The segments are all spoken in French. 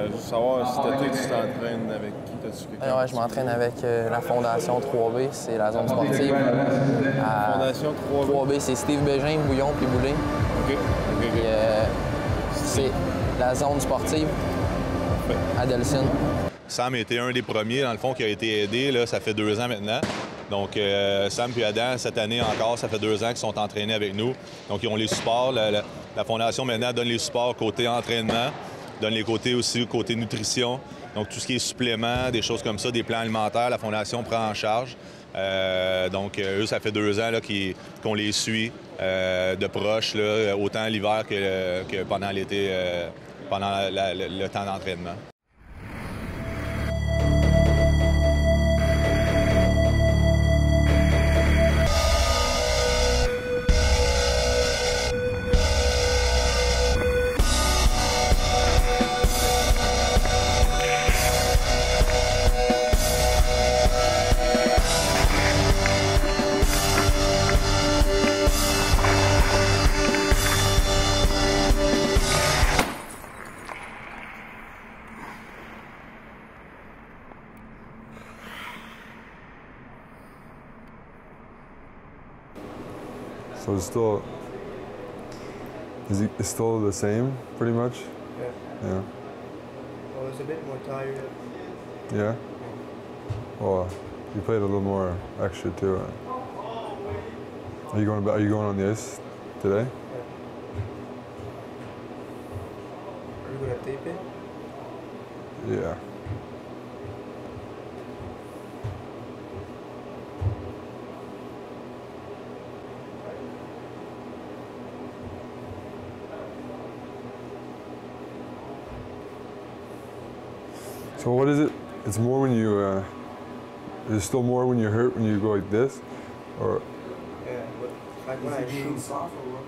Juste savoir, cet été, tu t'entraînes avec qui? T'as-tu quelqu'un? Ouais, je m'entraîne avec la Fondation 3B, c'est la zone sportive. Fondation 3B? 3B, c'est Steve Bégin, Bouillon puis Boulay. OK. Puis, c'est la zone sportive à Delcine. Sam était un des premiers, dans le fond, qui a été aidé. Là, ça fait 2 ans maintenant. Donc, Sam et Adam, cette année encore, ça fait 2 ans qu'ils sont entraînés avec nous. Donc, ils ont les supports. La Fondation, maintenant, donne les supports côté entraînement, donne les côtés aussi côté nutrition. Donc, tout ce qui est suppléments, des choses comme ça, des plans alimentaires, la Fondation prend en charge. Donc, eux, ça fait 2 ans qu'on les suit de proche, là, autant l'hiver que pendant l'été, pendant le temps d'entraînement. So it's still the same, pretty much? Yeah. Well, it's a bit more tired. Yeah? Well, you played a little more extra too. Are you going on the ice today? Are you gonna tape it? Yeah. So what is it? It's more when you, is it still more when you're hurt when you go like this? Or? Yeah, but like when I shoot. Soft or what?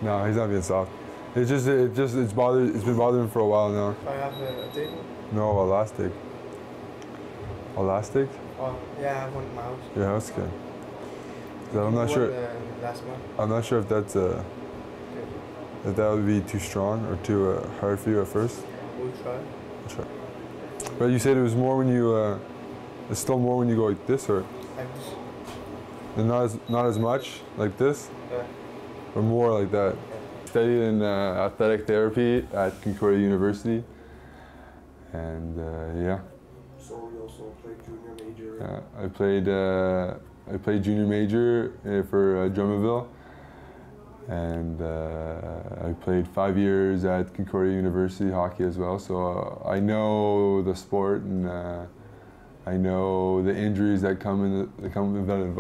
No, he's not being soft. It's been bothering him for a while now. If I have a table? No, elastic. Elastic? Oh, yeah, I have one in my house. Your house can. I'm not sure. Last month. I'm not sure if that's if that would be too strong or too hard for you at first. We'll try. Sure. But you said it was more when you, it's still more when you go like this, or? Like this. And not as much like this, Yeah. or more like that. Yeah. Studied in athletic therapy at Concordia University, and yeah. So you also played junior major? I played junior major for Drummondville, and I played 5 years at Concordia University hockey as well. So I know the sport, and I know the injuries that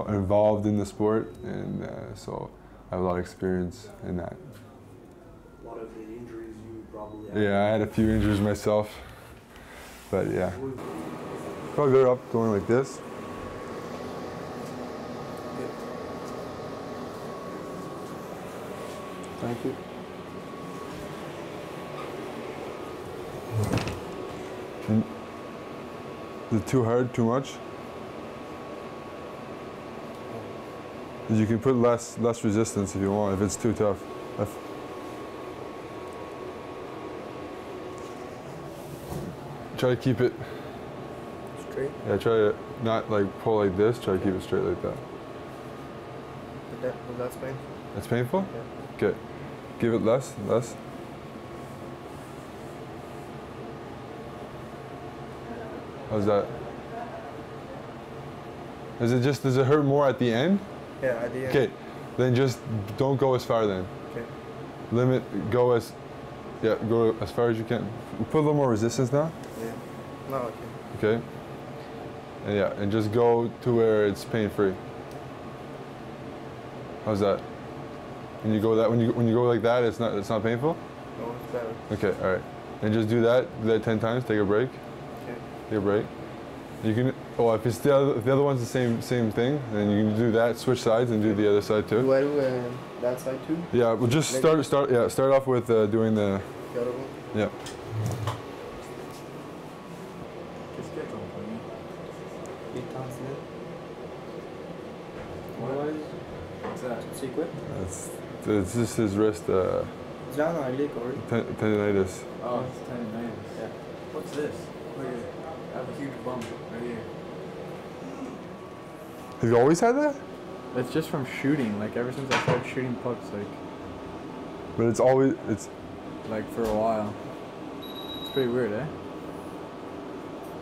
involved in the sport, and so I have a lot of experience in that. A lot of the injuries you probably had. Yeah, I had a few injuries myself, but yeah. Probably better up going like this. Thank you. Is it too hard, too much? You can put less resistance if you want, if it's too tough. Try to keep it straight? Yeah, try to not like pull like this, try to keep it straight like that. But that's painful. That's painful? Yeah. Okay. Give it less. How's that? Does it hurt more at the end? Yeah, at the end. Okay, then just don't go as far then. Okay. Go as far as you can. Put a little more resistance now. Yeah. No, okay. Okay. And yeah, and just go to where it's pain-free. How's that? When you go like that, it's not painful? No, it's better. Okay, all right. And just do that 10 times, take a break. Okay. Take a break. You can, if it's if the other one's the same thing, then you can do that, switch sides and do the other side too. Do I do that side too? Yeah, well just start off with doing the The other one? yeah. What's that? Secret? It's just his wrist Dis en anglais, Corey. Tendinitis. Oh, it's tendinitis. Yeah. What's this? Look at it. I have a huge bump right here. Have you always had that? It's just from shooting. Like ever since I started shooting pucks, But it's like for a while. It's pretty weird, eh?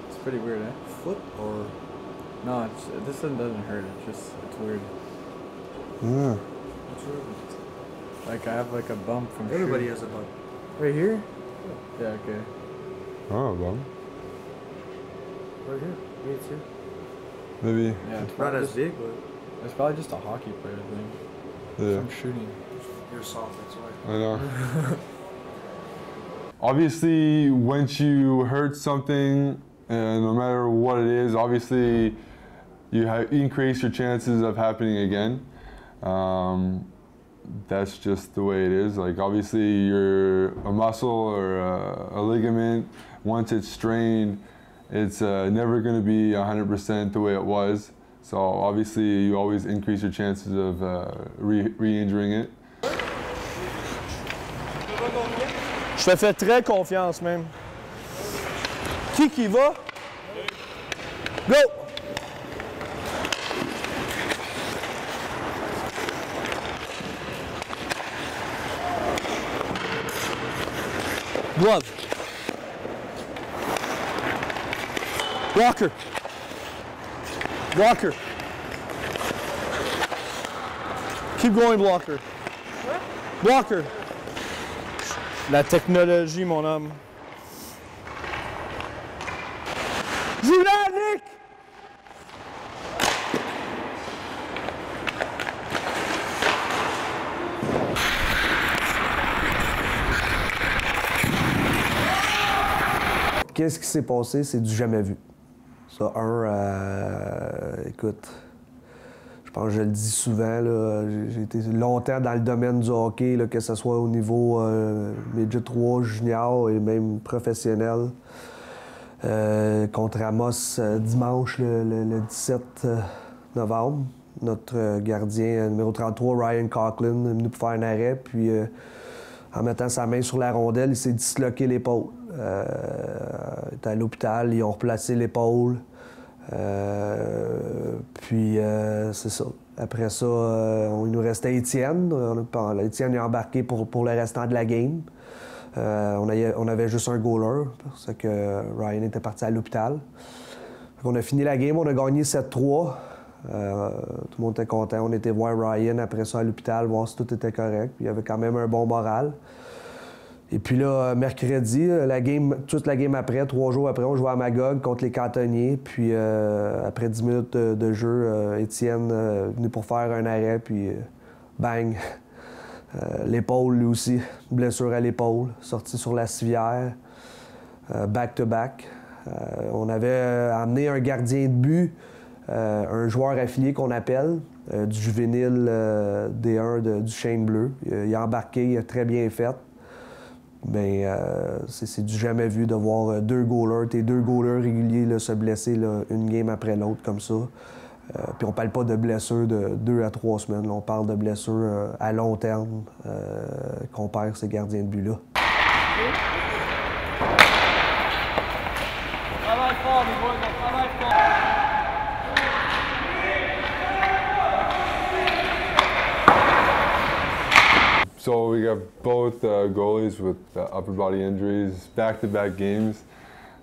It's pretty weird, eh? Foot or? No, this one doesn't hurt. It's weird. Yeah. What's wrong with it? Like I have like a bump from Everybody shooting. has a bump. Right here? Yeah, okay. Oh, well. Right here. Me too. Maybe. Yeah, it's Not probably as just, big, but it's probably just a hockey player thing. Yeah. From shooting. you're soft, that's why. I know. Obviously, once you hurt something, no matter what it is, obviously you increase your chances of happening again. That's just the way it is. Like obviously, a muscle or a ligament, once it's strained, it's never going to be 100% the way it was. So obviously, you always increase your chances of re-injuring it. Je te fais très confiance même. Qui va? Go! Glove. Blocker. Blocker. Keep going, blocker. Blocker. La technologie, mon homme. Joue là, Nick! Qu'est-ce qui s'est passé? C'est du jamais vu. Ça, écoute, je pense que je le dis souvent, j'ai été longtemps dans le domaine du hockey, là, que ce soit au niveau midget 3, junior et même professionnel. Contre Amos dimanche, le 17 novembre, notre gardien numéro 33, Ryan Coughlin, est venu pour faire un arrêt, puis en mettant sa main sur la rondelle, il s'est disloqué l'épaule. Il était à l'hôpital, ils ont replacé l'épaule. Puis c'est ça. Après ça, il nous restait Étienne. Étienne est embarqué pour le restant de la game. On avait juste un goaler, parce que Ryan était parti à l'hôpital. On a fini la game, on a gagné 7-3. Tout le monde était content. On était voir Ryan après ça à l'hôpital, voir si tout était correct. Puis il y avait quand même un bon moral. Et puis là, mercredi, toute la game après, 3 jours après, on jouait à Magog contre les Cantonniers. Puis après 10 minutes de jeu, Étienne venu pour faire un arrêt, puis bang! L'épaule, lui aussi, blessure à l'épaule, sorti sur la civière, back-to-back. On avait amené un gardien de but, un joueur affilié qu'on appelle, du juvénile D1 du Chêne Bleu. Il a embarqué, il a très bien fait. Mais c'est du jamais vu de voir tes deux goalers réguliers là, se blesser là, une game après l'autre comme ça. Puis on parle pas de blessures de 2 à 3 semaines, là, on parle de blessures à long terme qu'on perd ces gardiens de but-là. Travaille fort, les boys, on travaille fort. So we got both goalies with upper body injuries, back-to-back games.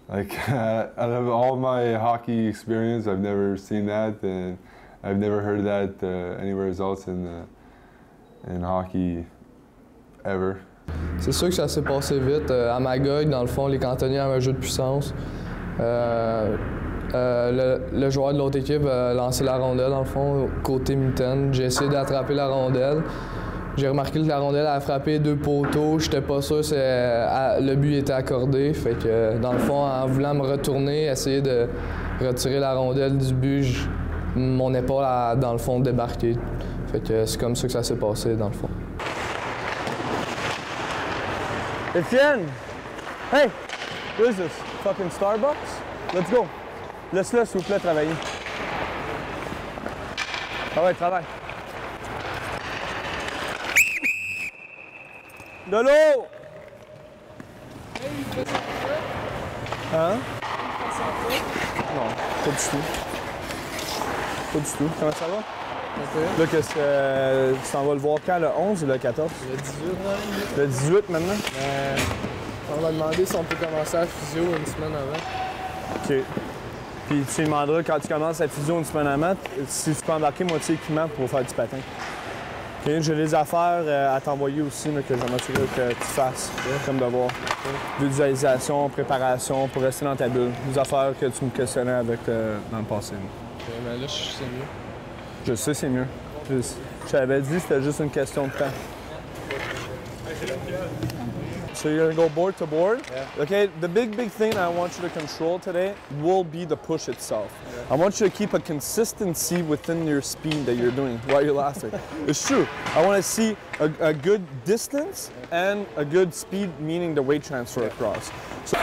Like out of all my hockey experience, I've never seen that, and I've never heard that anywhere else in hockey ever. C'est sûr que ça s'est passé vite. À Magog, dans le fond, les Cantonniers avaient un jeu de puissance. Le joueur de l'autre équipe a lancé la rondelle, dans le fond, côté mitaine. J'ai essayé d'attraper la rondelle. J'ai remarqué que la rondelle a frappé 2 poteaux. J'étais pas sûr si le but était accordé. Fait que, dans le fond, en voulant me retourner, essayer de retirer la rondelle du but, mon épaule a, dans le fond, débarqué. Fait que c'est comme ça que ça s'est passé, dans le fond. Étienne! Hey! What is this? Fucking Starbucks? Let's go! Laisse-le, s'il vous plaît, travailler. Ah ouais, travaille. De l'eau! Hein? Non, pas du tout. Pas du tout. Comment ça va? Okay. Là, qu'est-ce que tu t'en vas le voir quand? Le 11 ou le 14? Le 18, ouais. Le 18 maintenant? On va demander si on peut commencer à physio une semaine avant. OK. Puis tu lui demanderas quand tu commences la physio une semaine avant, si tu peux embarquer moitié équipement pour faire du patin. OK, j'ai des affaires à t'envoyer aussi là, que j'aimerais que tu fasses comme devoir. Visualisation, préparation, pour rester dans ta bulle. Des affaires que tu me questionnais avec dans le passé. Okay, mais là, c'est mieux. Je sais, c'est mieux. Je t'avais dit que c'était juste une question de temps. So you're gonna go board to board? Yeah. Okay, the big thing I want you to control today will be the push itself. Yeah. I want you to keep a consistency within your speed that you're doing while you're laughing. It's true. I want to see a good distance and a good speed, meaning the weight transfer across. So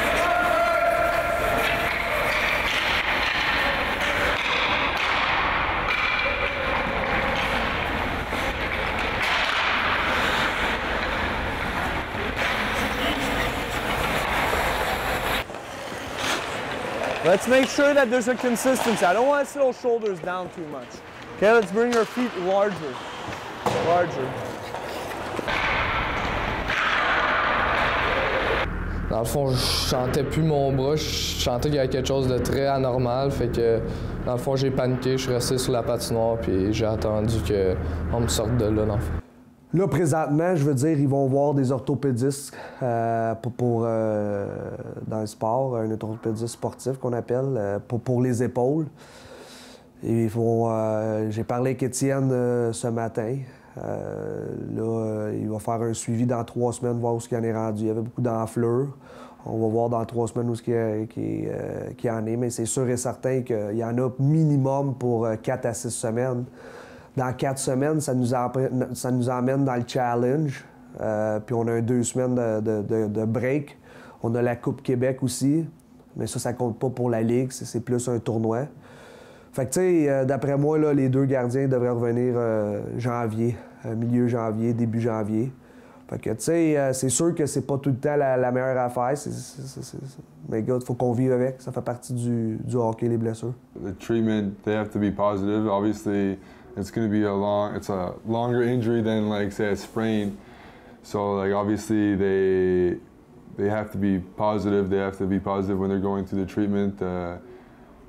let's make sure that there's a consistency. I don't want to sit those shoulders down too much. Okay, let's bring your feet larger. Larger. Dans le fond, je sentais plus mon bras, je sentais qu'il y avait quelque chose de très anormal, fait que dans le fond, j'ai paniqué, je suis resté sur la patinoire, puis j'ai attendu qu'on me sorte de là, dans le fond. Là, présentement, je veux dire, ils vont voir des orthopédistes dans le sport, un orthopédiste sportif qu'on appelle, pour les épaules. J'ai parlé avec Étienne ce matin. Là, il va faire un suivi dans 3 semaines, voir où il en est rendu. Il y avait beaucoup d'enflures. On va voir dans 3 semaines où il en est, mais c'est sûr et certain qu'il y en a minimum pour 4 à 6 semaines. Dans 4 semaines, ça nous emmène dans le challenge. Puis on a 2 semaines de break. On a la Coupe Québec aussi, mais ça compte pas pour la Ligue, c'est plus un tournoi. Fait que, tu sais, d'après moi, là, les 2 gardiens devraient revenir janvier, milieu janvier, début janvier. Fait que, tu sais, c'est sûr que c'est pas tout le temps la meilleure affaire. Mais, gars, il faut qu'on vive avec. Ça fait partie du hockey, les blessures. The treatment, they have to be positive. Obviously, it's going to be a longer injury than, like, say, a sprain. So, like, obviously, they have to be positive. They have to be positive when they're going through the treatment.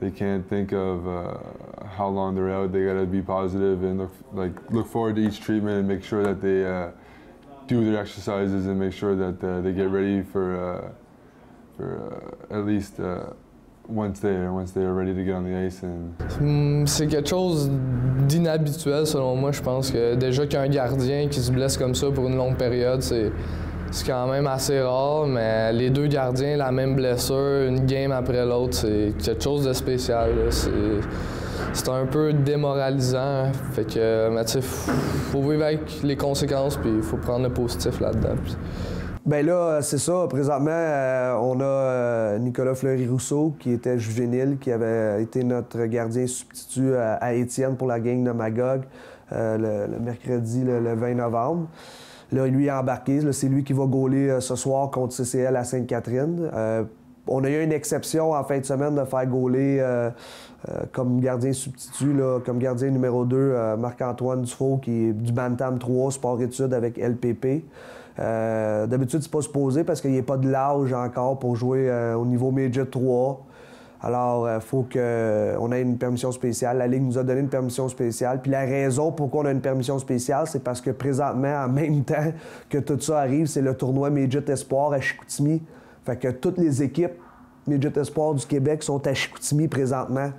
They can't think of how long they're out. They got to be positive and look forward to each treatment and make sure that they do their exercises and make sure that they get ready for at least once they're ready to get on the ice. C'est quelque chose d'inhabituel selon moi. Je pense que déjà qu'un gardien qui se blesse comme ça pour une longue période, c'est quand même assez rare, mais les 2 gardiens, la même blessure, une game après l'autre, c'est quelque chose de spécial. C'est un peu démoralisant. Fait que, mais tu sais, faut vivre avec les conséquences, puis il faut prendre le positif là-dedans. Bien là, c'est ça. Présentement, on a Nicolas Fleury-Rousseau, qui était juvénile, qui avait été notre gardien substitut à Étienne pour la gang de Magog le mercredi, le 20 novembre. Là, lui est embarqué. C'est lui qui va gauler ce soir contre CCL à Sainte-Catherine. On a eu une exception en fin de semaine de faire gauler comme gardien substitut, là, comme gardien numéro 2, Marc-Antoine Dufault, qui est du Bantam 3, sport-études avec LPP. D'habitude, c'est pas supposé parce qu'il n'y a pas de l'âge encore pour jouer au niveau Midget 3. Alors, il faut qu'on ait une permission spéciale. La Ligue nous a donné une permission spéciale. Puis la raison pourquoi on a une permission spéciale, c'est parce que présentement, en même temps que tout ça arrive, c'est le tournoi Midget Espoir à Chicoutimi. Fait que toutes les équipes Midget Espoir du Québec sont à Chicoutimi présentement.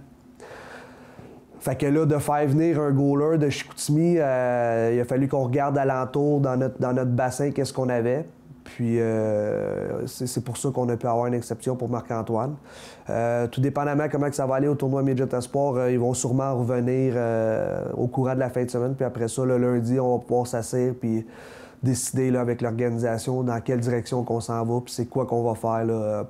Fait que là, de faire venir un goaler de Chicoutimi, il a fallu qu'on regarde alentour dans notre bassin qu'est-ce qu'on avait. Puis c'est pour ça qu'on a pu avoir une exception pour Marc-Antoine. Tout dépendamment comment ça va aller au tournoi Midget Espoir, ils vont sûrement revenir au courant de la fin de semaine. Puis après ça, le lundi, on va pouvoir s'asseoir puis décider là, avec l'organisation dans quelle direction qu'on s'en va puis c'est quoi qu'on va faire là,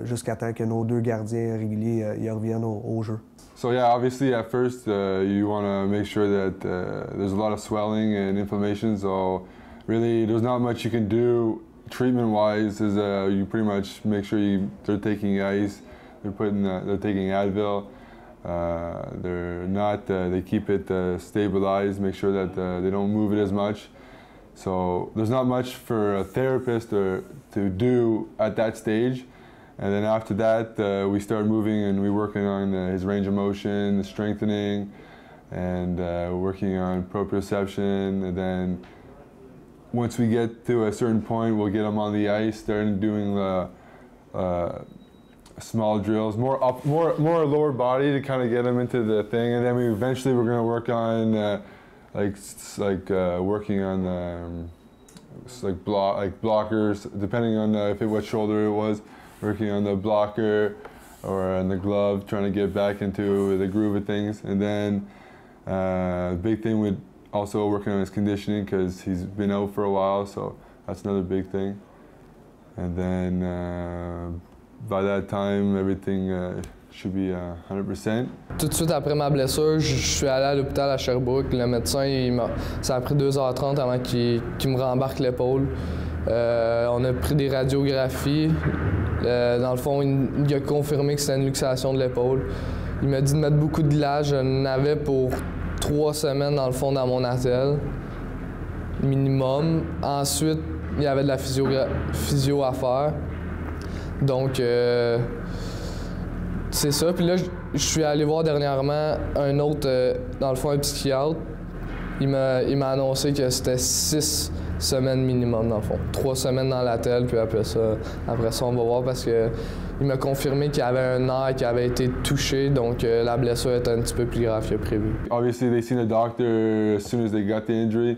jusqu'à temps que nos 2 gardiens réguliers y reviennent au jeu. So yeah, obviously at first you want to make sure that there's a lot of swelling and inflammation. So really, there's not much you can do treatment-wise. Is you pretty much make sure they're taking ice, they're taking Advil. They keep it stabilized, make sure that they don't move it as much. So there's not much for a therapist to do at that stage. And then after that, we start moving and we're working on his range of motion, the strengthening, and working on proprioception. And then once we get to a certain point, we'll get him on the ice, starting doing small drills, more lower body to kind of get him into the thing. And then eventually we're going to work on working on blockers, depending on what shoulder it was. Working on the blocker or on the glove, trying to get back into the groove of things. And then the big thing with also working on his conditioning, because he's been out for a while, so that's another big thing. And then by that time, everything should be 100%. Tout de suite après ma blessure, je suis allé à l'hôpital à Sherbrooke. Le médecin, ça a pris 2h30 avant qu'il me rembarque l'épaule. On a pris des radiographies. Dans le fond, il a confirmé que c'était une luxation de l'épaule. Il m'a dit de mettre beaucoup de glace. Je n'avais pour 3 semaines, dans le fond, dans mon attelle, minimum. Ensuite, il y avait de la physio à faire. Donc, c'est ça. Puis là, je suis allé voir dernièrement un autre, dans le fond, un psychiatre. Il m'a annoncé que c'était 6 semaines minimum, dans le fond. 3 semaines dans l'attelle, puis après ça, on va voir parce que il m'a confirmé qu'il y avait un nerf qui avait été touché, donc la blessure était un petit peu plus grave que prévu. Obviously, they seen a doctor as soon as they got the injury,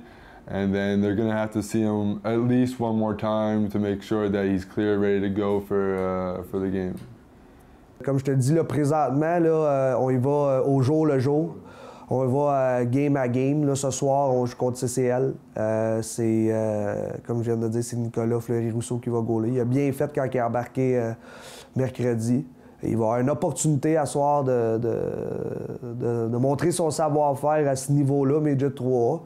and then they're going to have to see him at least one more time to make sure that he's clear, ready to go for the game. Comme je te dis, là, présentement, là, on y va au jour le jour. On y va game à game. Là, ce soir, on joue contre CCL. Comme je viens de dire, c'est Nicolas Fleury-Rousseau qui va goaler. Il a bien fait quand il est embarqué mercredi. Il va avoir une opportunité à soir de montrer son savoir-faire à ce niveau-là, Midget 3A.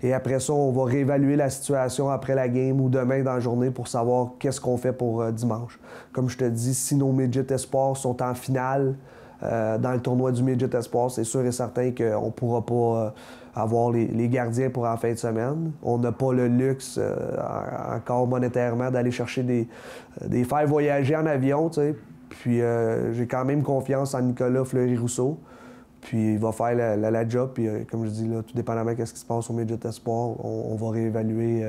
Et après ça, on va réévaluer la situation après la game ou demain dans la journée pour savoir qu'est-ce qu'on fait pour dimanche. Comme je te dis, si nos Midget Espoirs sont en finale dans le tournoi du Midget Espoir, c'est sûr et certain qu'on ne pourra pas avoir les gardiens pour en fin de semaine. On n'a pas le luxe encore monétairement d'aller chercher des faire voyager en avion, tu sais. Puis j'ai quand même confiance en Nicolas Fleury-Rousseau. Puis il va faire la job. Puis comme je dis, là, tout dépendamment de ce qui se passe au Midget Espoir, on va réévaluer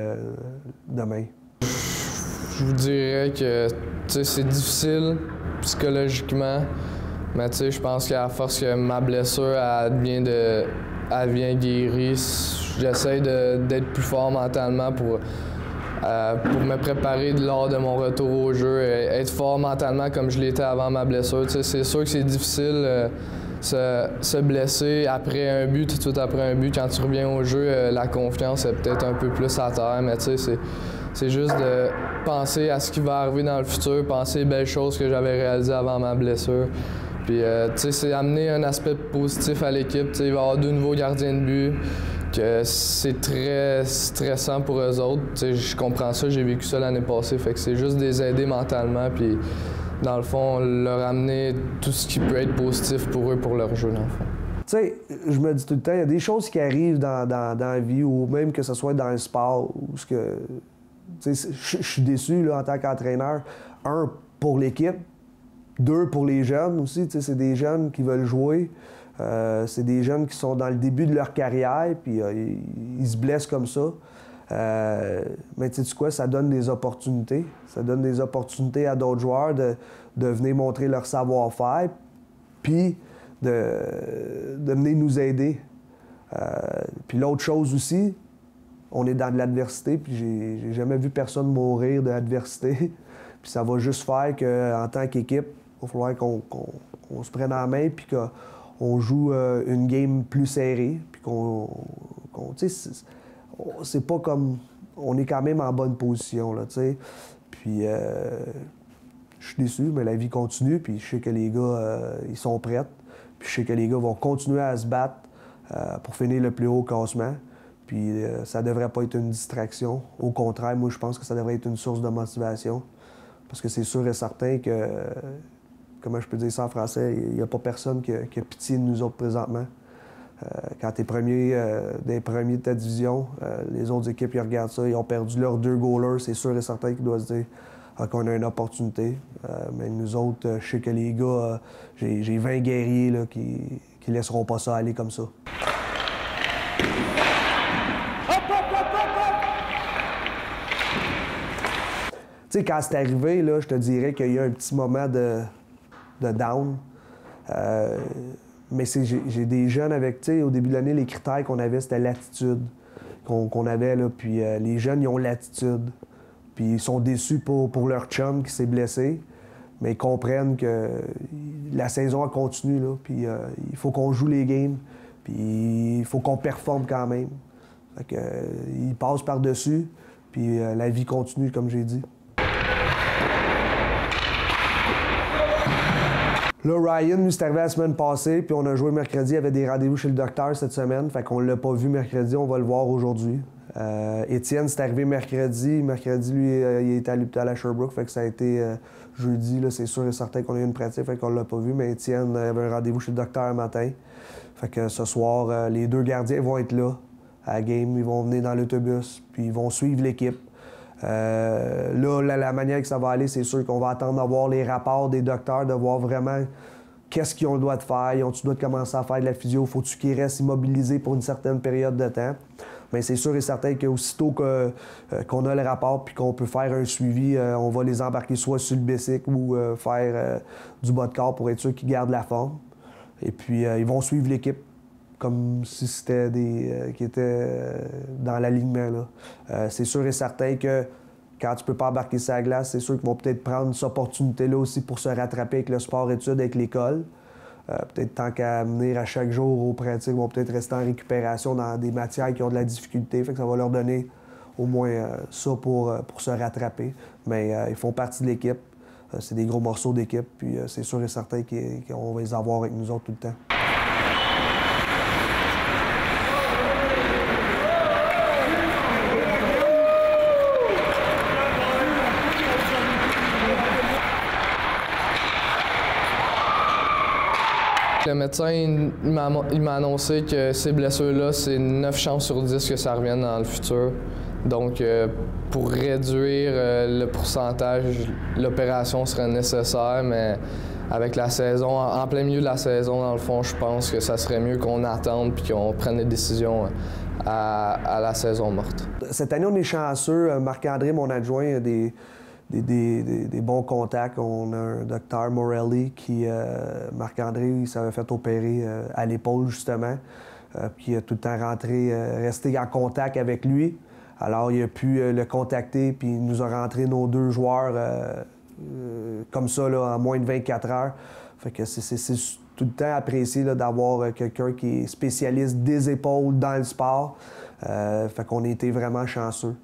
demain. Je vous dirais que c'est difficile psychologiquement. Mais je pense qu'à force que ma blessure elle vient guérir, j'essaie d'être plus fort mentalement pour me préparer lors de mon retour au jeu, être fort mentalement comme je l'étais avant ma blessure. C'est sûr que c'est difficile se blesser après un but, tout de suite après un but. Quand tu reviens au jeu, la confiance est peut-être un peu plus à terre, mais c'est juste de penser à ce qui va arriver dans le futur, penser aux belles choses que j'avais réalisées avant ma blessure. Puis, c'est amener un aspect positif à l'équipe. Il va y avoir 2 nouveaux gardiens de but, que c'est très stressant pour eux autres. Je comprends ça, j'ai vécu ça l'année passée. Fait que c'est juste de les aider mentalement, puis dans le fond, leur amener tout ce qui peut être positif pour eux, pour leur jeu, dans le fond. Tu sais, je me dis tout le temps, il y a des choses qui arrivent dans la vie, ou même que ce soit dans le sport, où je suis déçu là, en tant qu'entraîneur. 1, pour l'équipe. 2, pour les jeunes aussi, c'est des jeunes qui veulent jouer. C'est des jeunes qui sont dans le début de leur carrière, puis ils se blessent comme ça. Mais tu sais quoi, ça donne des opportunités. Ça donne des opportunités à d'autres joueurs de venir montrer leur savoir-faire, puis de venir nous aider. Puis l'autre chose aussi, on est dans de l'adversité, puis j'ai jamais vu personne mourir de l'adversité. Puis ça va juste faire qu'en tant qu'équipe, il va falloir qu'on se prenne en main puis qu'on joue une game plus serrée. Puis tu sais, c'est pas comme... On est quand même en bonne position, là, tu sais. Puis je suis déçu, mais la vie continue. Puis je sais que les gars, ils sont prêts. Puis je sais que les gars vont continuer à se battre pour finir le plus haut classement. Puis ça devrait pas être une distraction. Au contraire, moi, je pense que ça devrait être une source de motivation. Parce que c'est sûr et certain que, comment je peux dire ça en français, il n'y a pas personne qui a pitié de nous autres présentement. Quand tu es premier des premiers de ta division, les autres équipes ils regardent ça, ils ont perdu leurs 2 goalers, c'est sûr et certain qu'ils doivent se dire qu'on a une opportunité. Mais nous autres, je sais que les gars, j'ai 20 guerriers là, qui laisseront pas ça aller comme ça. Tu sais, quand c'est arrivé, là, je te dirais qu'il y a eu un petit moment de down. Mais j'ai des jeunes avec, tu sais, au début de l'année, les critères qu'on avait, c'était l'attitude qu'on avait, là. Puis les jeunes, ils ont l'attitude. Puis ils sont déçus pour leur chum qui s'est blessé, mais ils comprennent que la saison a continué, là. Puis il faut qu'on joue les games, puis il faut qu'on performe quand même. Fait que, ils passent par-dessus, puis la vie continue, comme j'ai dit. Là, Ryan, lui, c'est arrivé la semaine passée, puis on a joué mercredi. Il y avait des rendez-vous chez le docteur cette semaine, fait qu'on l'a pas vu mercredi, on va le voir aujourd'hui. Étienne, c'est arrivé mercredi. Mercredi, lui, il était à l'hôpital à Sherbrooke, fait que ça a été jeudi, là, c'est sûr et certain qu'on a eu une pratique, fait qu'on l'a pas vu. Mais Étienne avait un rendez-vous chez le docteur un matin. Fait que ce soir, les 2 gardiens vont être là à la game. Ils vont venir dans l'autobus, puis ils vont suivre l'équipe. Là, la manière que ça va aller, c'est sûr qu'on va attendre d'avoir les rapports des docteurs, de voir vraiment qu'est-ce qu'ils ont le droit de faire. Ils ont-tu le droit de commencer à faire de la physio? Faut-tu qu'ils restent immobilisés pour une certaine période de temps? Mais c'est sûr et certain qu'aussitôt qu'on a le rapport puis qu'on peut faire un suivi, on va les embarquer soit sur le bicycle ou faire du bas de corps pour être sûr qu'ils gardent la forme. Et puis, ils vont suivre l'équipe comme si c'était des qui étaient dans l'alignement. C'est sûr et certain que quand tu peux pas embarquer sur la glace, c'est sûr qu'ils vont peut-être prendre cette opportunité-là aussi pour se rattraper avec le sport-études, avec l'école. Peut-être tant qu'à venir à chaque jour aux pratiques, ils vont peut-être rester en récupération dans des matières qui ont de la difficulté. Fait que ça va leur donner au moins ça pour se rattraper. Mais ils font partie de l'équipe. C'est des gros morceaux d'équipe. Puis c'est sûr et certain qu'on va les avoir avec nous autres tout le temps. Le médecin, il m'a annoncé que ces blessures-là, c'est 9 chances sur 10 que ça revienne dans le futur. Donc, pour réduire le pourcentage, l'opération serait nécessaire, mais avec la saison, en plein milieu de la saison, dans le fond, je pense que ça serait mieux qu'on attende puis qu'on prenne des décisions à la saison morte. Cette année, on est chanceux. Marc-André, mon adjoint, a des bons contacts. On a un docteur Morelli qui, Marc-André, il s'avait fait opérer à l'épaule, justement. Puis il a tout le temps resté en contact avec lui. Alors, il a pu le contacter, puis il nous a rentré nos 2 joueurs comme ça, là, en moins de 24 heures. Fait que c'est tout le temps apprécié d'avoir quelqu'un qui est spécialiste des épaules dans le sport. Fait qu'on a été vraiment chanceux.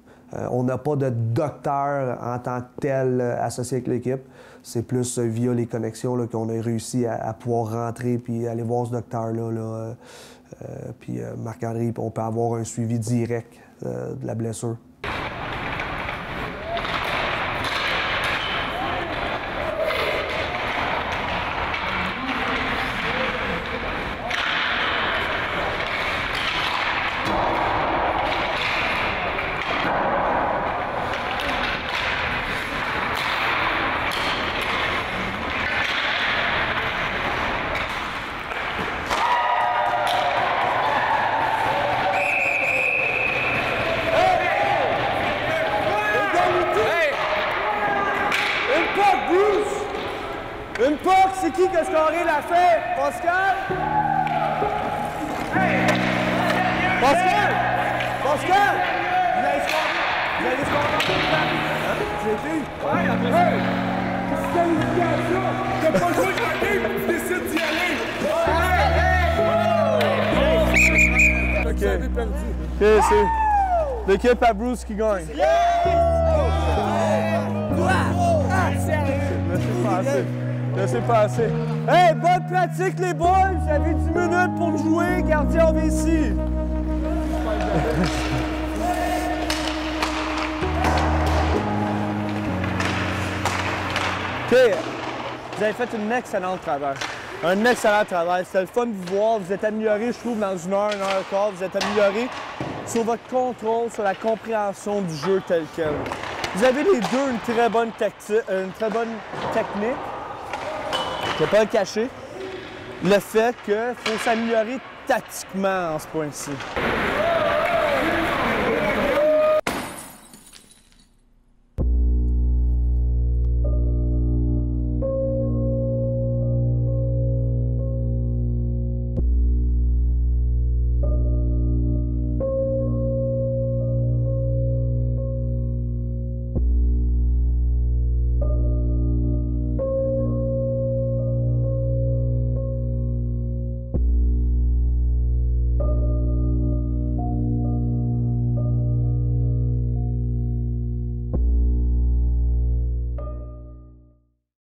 On n'a pas de docteur en tant que tel associé avec l'équipe. C'est plus via les connexions qu'on a réussi à pouvoir rentrer puis aller voir ce docteur-là. Puis Marc-André, on peut avoir un suivi direct de la blessure. Une puck, c'est qui a scoré la fête? Pascal? Hey! Pascal! Pascal! Vous avez scoré? Vous avez scoré? Hein? J'ai dit? Ouais, après. Hey! Qualification! T'as pas joué de la game, tu décides d'y aller! Hey! Ok. Vous avez perdu. Ok, c'est l'équipe à Bruce qui gagne. Laissez passer. Laissez passer. Hey, bonne pratique les boys! Vous avez 10 minutes pour jouer, gardien en ici. OK. Vous avez fait un excellent travail. Un excellent travail. C'était le fun de vous voir. Vous êtes amélioré, je trouve, dans une heure et quart. Vous êtes amélioré sur votre contrôle, sur la compréhension du jeu tel quel. Vous avez les deux une très bonne technique. Je ne vais pas le cacher. Le fait qu'il faut s'améliorer tactiquement en ce point-ci.